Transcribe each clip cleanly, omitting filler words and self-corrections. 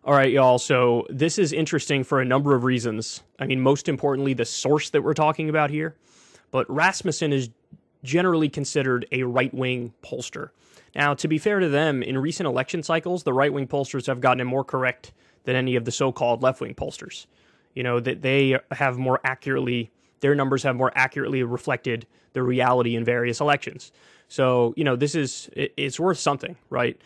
All right, y'all. So this is interesting for a number of reasons. I mean, most importantly, the source that we're talking about here. But Rasmussen is generally considered a right-wing pollster. Now, to be fair to them, in recent election cycles, the right-wing pollsters have gotten it more correct than any of the so-called left-wing pollsters. You know, that they have more accurately, their numbers have more accurately reflected the reality in various elections. So, you know, it's worth something, right?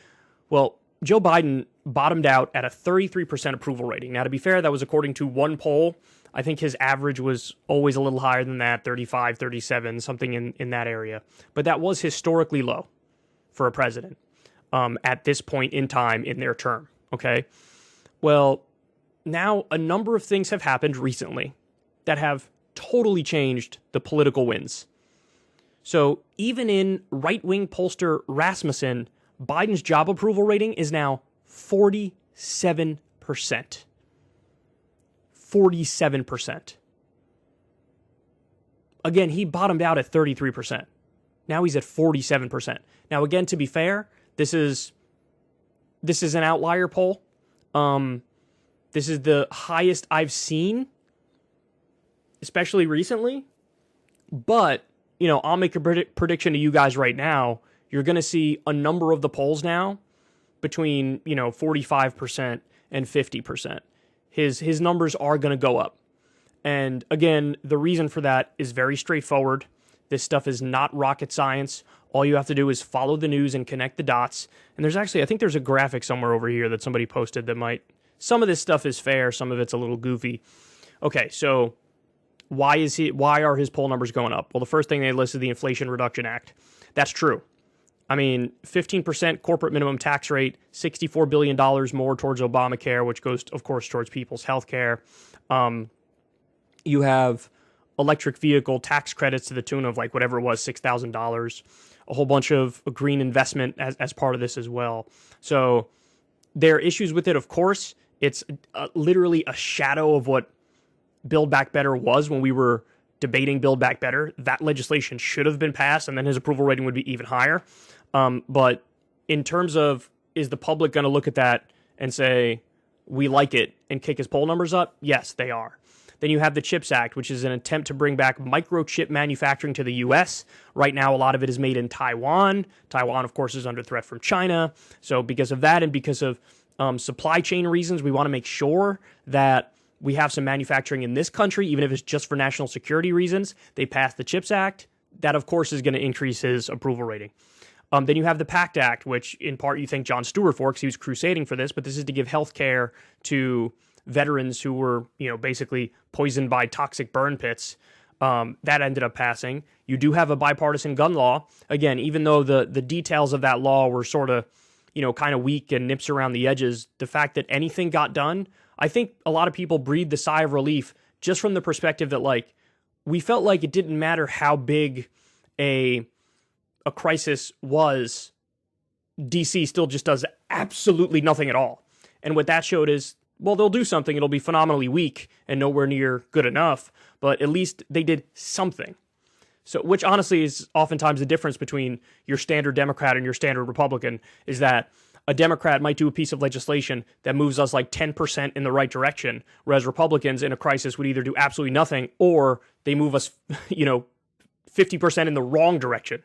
Well, Joe Biden bottomed out at a 33% approval rating. Now, to be fair, that was according to one poll. I think his average was always a little higher than that, 35, 37, something in that area. But that was historically low for a president at this point in time in their term, okay? Well, now a number of things have happened recently that have totally changed the political winds. So even in right-wing pollster Rasmussen, Biden's job approval rating is now 47%. 47%. Again, he bottomed out at 33%. Now he's at 47%. Now, again, to be fair, this is an outlier poll. This is the highest I've seen, especially recently. But, you know, I'll make a prediction to you guys right now. You're going to see a number of the polls now between, 45% and 50%. His numbers are going to go up. And again, the reason for that is very straightforward. This stuff is not rocket science. All you have to do is follow the news and connect the dots. And I think there's a graphic somewhere over here that somebody posted that some of this stuff is fair, some of it's a little goofy. Okay, so why are his poll numbers going up? Well, the first thing they listed the Inflation Reduction Act. That's true. I mean, 15% corporate minimum tax rate, $64 billion more towards Obamacare, which goes, of course, towards people's health care. You have electric vehicle tax credits to the tune of whatever it was, $6,000. A whole bunch of green investment as part of this as well. So there are issues with it, of course. It's literally a shadow of what Build Back Better was when we were debating Build Back Better. That legislation should have been passed, and then his approval rating would be even higher. But in terms of, is the public going to look at that and say, we like it, and kick his poll numbers up? Yes, they are. Then you have the CHIPS Act, which is an attempt to bring back microchip manufacturing to the U.S. Right now, a lot of it is made in Taiwan. Taiwan, of course, is under threat from China. So because of that and because of supply chain reasons, we want to make sure that we have some manufacturing in this country, even if it's just for national security reasons. They passed the CHIPS Act. That, of course, is going to increase his approval rating. Then you have the PACT Act, which in part you thank Jon Stewart for because he was crusading for this, but this is to give health care to veterans who were, basically poisoned by toxic burn pits. That ended up passing. You do have a bipartisan gun law. Again, even though the details of that law were sort of, kind of weak and nips around the edges, the fact that anything got done, I think a lot of people breathed a sigh of relief just from the perspective that, we felt like it didn't matter how big a crisis was, DC still just does absolutely nothing at all. And what that showed is, well, they'll do something. It'll be phenomenally weak and nowhere near good enough, but at least they did something. So, which honestly is oftentimes the difference between your standard Democrat and your standard Republican, is that a Democrat might do a piece of legislation that moves us 10% in the right direction, whereas Republicans in a crisis would either do absolutely nothing or they move us, 50% in the wrong direction.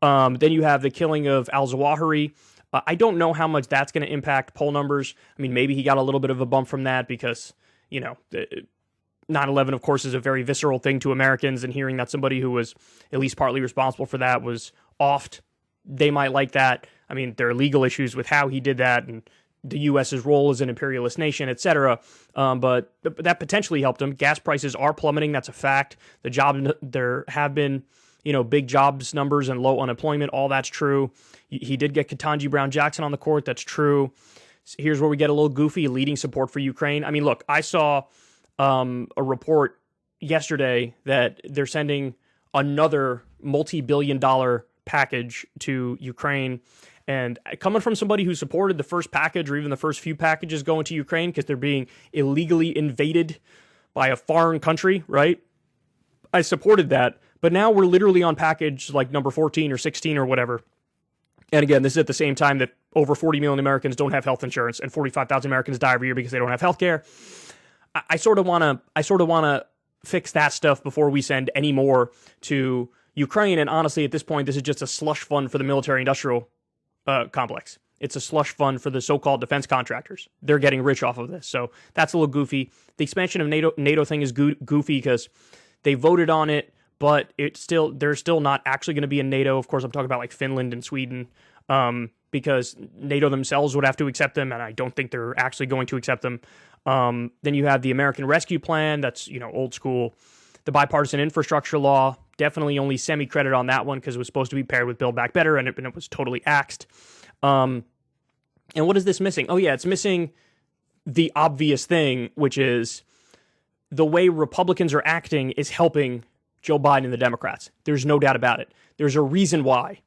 Then you have the killing of al-Zawahiri. I don't know how much that's going to impact poll numbers. I mean, maybe he got a little bit of a bump from that because, 9/11, of course, is a very visceral thing to Americans, and hearing that somebody who was at least partly responsible for that was offed, they might like that. I mean, there are legal issues with how he did that and the U.S.'s role as an imperialist nation, etc. But that potentially helped him. Gas prices are plummeting. That's a fact. There have been, big jobs numbers and low unemployment. All that's true. He did get Ketanji Brown Jackson on the court. That's true. Here's where we get a little goofy, leading support for Ukraine. I mean, look, I saw a report yesterday that they're sending another multi-billion-dollar package to Ukraine. And coming from somebody who supported the first package or even the first few packages going to Ukraine because they're being illegally invaded by a foreign country, right? I supported that. But now we're literally on package number 14 or 16 or whatever. And again, this is at the same time that over 40 million Americans don't have health insurance and 45,000 Americans die every year because they don't have health care. I sort of want to fix that stuff before we send any more to Ukraine. And honestly, at this point, this is just a slush fund for the military-industrial complex. It's a slush fund for the so-called defense contractors. They're getting rich off of this. So that's a little goofy. The expansion of NATO thing is goofy because they voted on it, but they're still not actually going to be in NATO. Of course, I'm talking about like Finland and Sweden, because NATO themselves would have to accept them, and I don't think they're actually going to accept them. Then you have the American Rescue Plan. That's, old school. The bipartisan infrastructure law, definitely only semi-credit on that one because it was supposed to be paired with Build Back Better, and it was totally axed. And what is this missing? Oh yeah, it's missing the obvious thing, which is the way Republicans are acting is helping Joe Biden and the Democrats. There's no doubt about it. There's a reason why,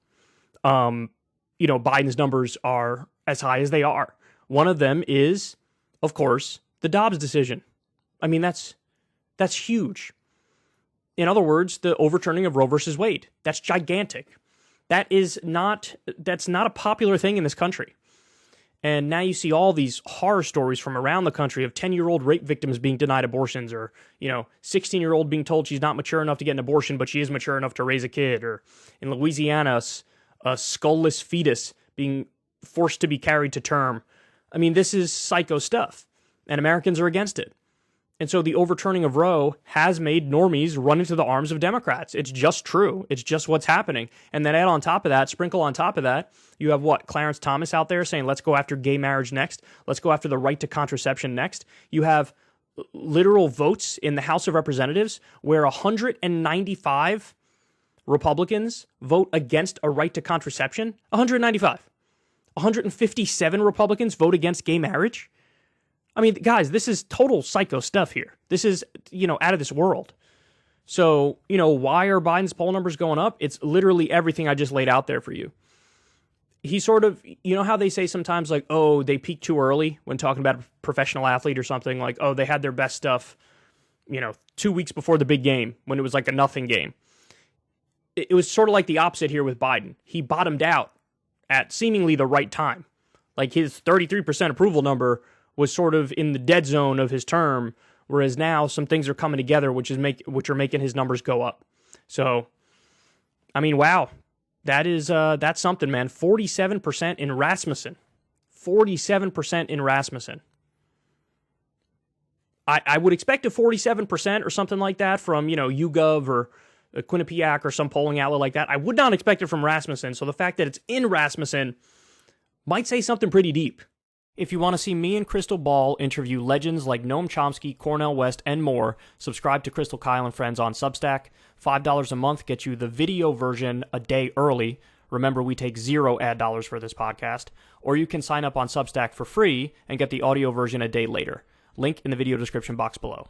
Biden's numbers are as high as they are. One of them is, of course, the Dobbs decision. I mean, that's huge. In other words, the overturning of Roe versus Wade. That's gigantic. That's not a popular thing in this country. And now you see all these horror stories from around the country of 10-year-old rape victims being denied abortions, or, 16-year-old being told she's not mature enough to get an abortion, but she is mature enough to raise a kid. Or in Louisiana, a skullless fetus being forced to be carried to term. I mean, this is psycho stuff, and Americans are against it. And so the overturning of Roe has made normies run into the arms of Democrats. It's just true. It's just what's happening. And then sprinkle on top of that, you have Clarence Thomas out there saying, let's go after gay marriage next. Let's go after the right to contraception next. You have literal votes in the House of Representatives where 195 Republicans vote against a right to contraception. 195. 157 Republicans vote against gay marriage. I mean, guys, this is total psycho stuff here. This is, out of this world. So, why are Biden's poll numbers going up? It's literally everything I just laid out there for you. He sort of, how they say sometimes like, oh, they peaked too early when talking about a professional athlete or something, like, oh, they had their best stuff, 2 weeks before the big game when it was like a nothing game. It was sort of like the opposite here with Biden. He bottomed out at seemingly the right time. Like his 33% approval number was sort of in the dead zone of his term, whereas now some things are coming together, which are making his numbers go up. So, I mean, wow, that's something, man. 47% in Rasmussen. 47% in Rasmussen. I would expect a 47% or something like that from, YouGov or Quinnipiac or some polling outlet like that. I would not expect it from Rasmussen. So the fact that it's in Rasmussen might say something pretty deep. If you want to see me and Crystal Ball interview legends like Noam Chomsky, Cornel West, and more, subscribe to Crystal Kyle and Friends on Substack. $5 a month gets you the video version a day early. Remember, we take 0 ad dollars for this podcast. Or you can sign up on Substack for free and get the audio version a day later. Link in the video description box below.